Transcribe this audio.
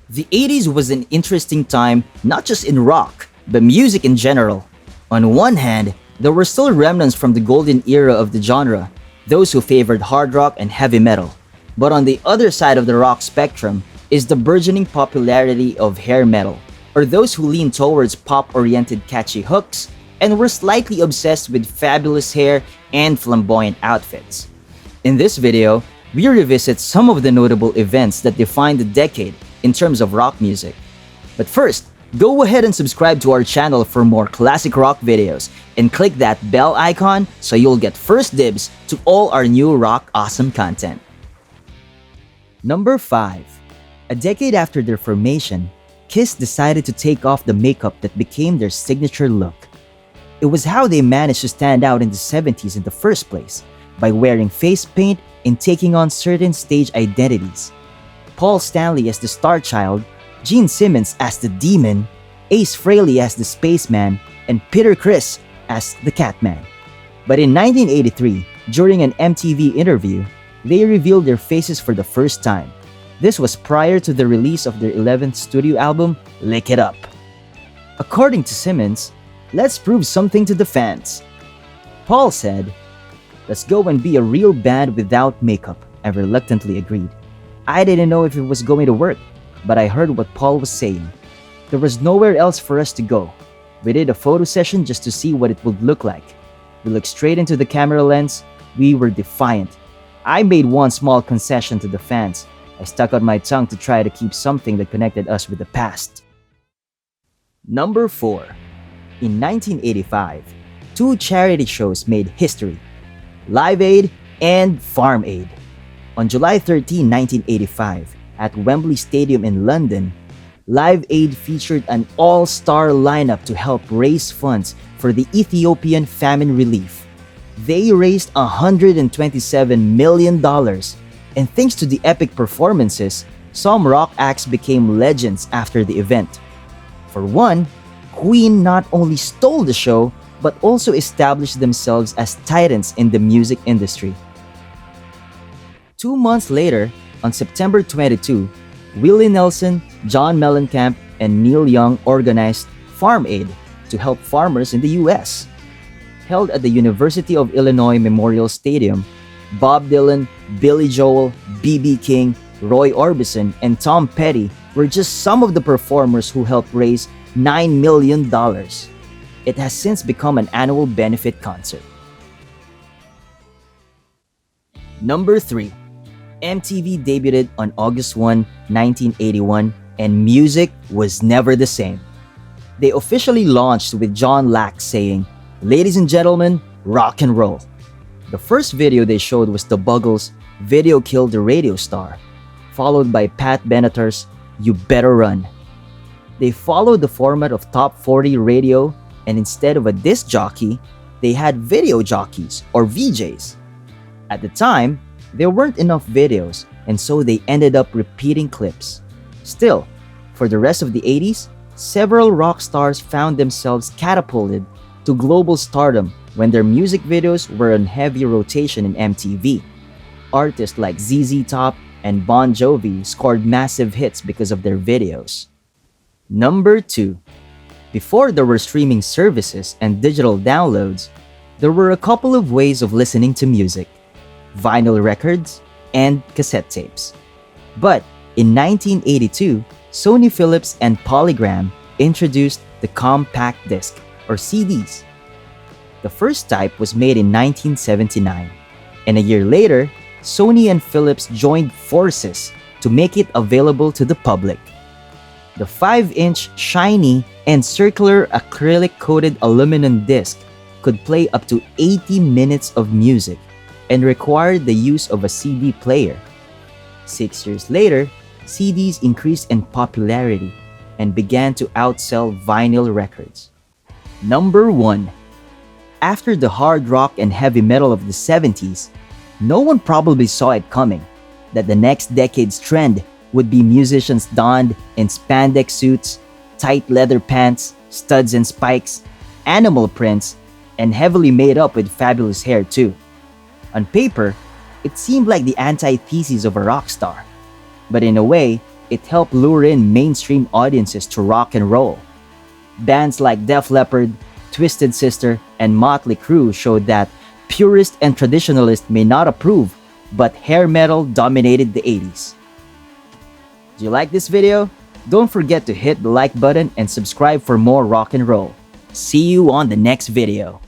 The 80s was an interesting time, not just in rock, but music in general. On one hand, there were still remnants from the golden era of the genre, those who favored hard rock and heavy metal. But on the other side of the rock spectrum is the burgeoning popularity of hair metal, or those who lean towards pop-oriented catchy hooks and were slightly obsessed with fabulous hair and flamboyant outfits. In this video, we revisit some of the notable events that defined the decade in terms of rock music. But first, go ahead and subscribe to our channel for more classic rock videos and click that bell icon so you'll get first dibs to all our new rock awesome content. Number 5. A decade after their formation, Kiss decided to take off the makeup that became their signature look. It was how they managed to stand out in the 70s in the first place, by wearing face paint and taking on certain stage identities. Paul Stanley as the Star Child, Gene Simmons as the Demon, Ace Frehley as the Spaceman, and Peter Criss as the Catman. But in 1983, during an MTV interview, they revealed their faces for the first time. This was prior to the release of their 11th studio album, Lick It Up. According to Simmons, "Let's prove something to the fans." Paul said, "Let's go and be a real band without makeup," I reluctantly agreed. I didn't know if it was going to work, but I heard what Paul was saying. There was nowhere else for us to go. We did a photo session just to see what it would look like. We looked straight into the camera lens. We were defiant. I made one small concession to the fans. I stuck out my tongue to try to keep something that connected us with the past. Number 4. In 1985, two charity shows made history: Live Aid and Farm Aid. On July 13, 1985, at Wembley Stadium in London, Live Aid featured an all-star lineup to help raise funds for the Ethiopian famine relief. They raised $127 million, and thanks to the epic performances, some rock acts became legends after the event. For one, Queen not only stole the show, but also established themselves as titans in the music industry. 2 months later, on September 22, Willie Nelson, John Mellencamp, and Neil Young organized Farm Aid to help farmers in the US. Held at the University of Illinois Memorial Stadium, Bob Dylan, Billy Joel, B.B. King, Roy Orbison, and Tom Petty were just some of the performers who helped raise $9 million. It has since become an annual benefit concert. Number 3. MTV debuted on August 1, 1981, and music was never the same. They officially launched with John Lack saying, "Ladies and gentlemen, rock and roll." The first video they showed was the Buggles' "Video Killed the Radio Star," followed by Pat Benatar's "You Better Run." They followed the format of Top 40 radio, and instead of a disc jockey, they had video jockeys, or VJs. At the time, there weren't enough videos, and so they ended up repeating clips. Still, for the rest of the 80s, several rock stars found themselves catapulted to global stardom when their music videos were on heavy rotation in MTV. Artists like ZZ Top and Bon Jovi scored massive hits because of their videos. Number 2. Before there were streaming services and digital downloads, there were a couple of ways of listening to music: vinyl records and cassette tapes. But in 1982, Sony Philips and Polygram introduced the compact disc, or CDs. The first type was made in 1979, and a year later, Sony and Philips joined forces to make it available to the public. The 5-inch shiny and circular acrylic-coated aluminum disc could play up to 80 minutes of music and required the use of a CD player. 6 years later, CDs increased in popularity and began to outsell vinyl records. Number 1. After the hard rock and heavy metal of the 70s, no one probably saw it coming, that the next decade's trend would be musicians donned in spandex suits, tight leather pants, studs and spikes, animal prints, and heavily made up with fabulous hair too. On paper, it seemed like the antithesis of a rock star. But in a way, it helped lure in mainstream audiences to rock and roll. Bands like Def Leppard, Twisted Sister, and Motley Crue showed that purists and traditionalists may not approve, but hair metal dominated the 80s. Do you like this video? Don't forget to hit the like button and subscribe for more rock and roll. See you on the next video.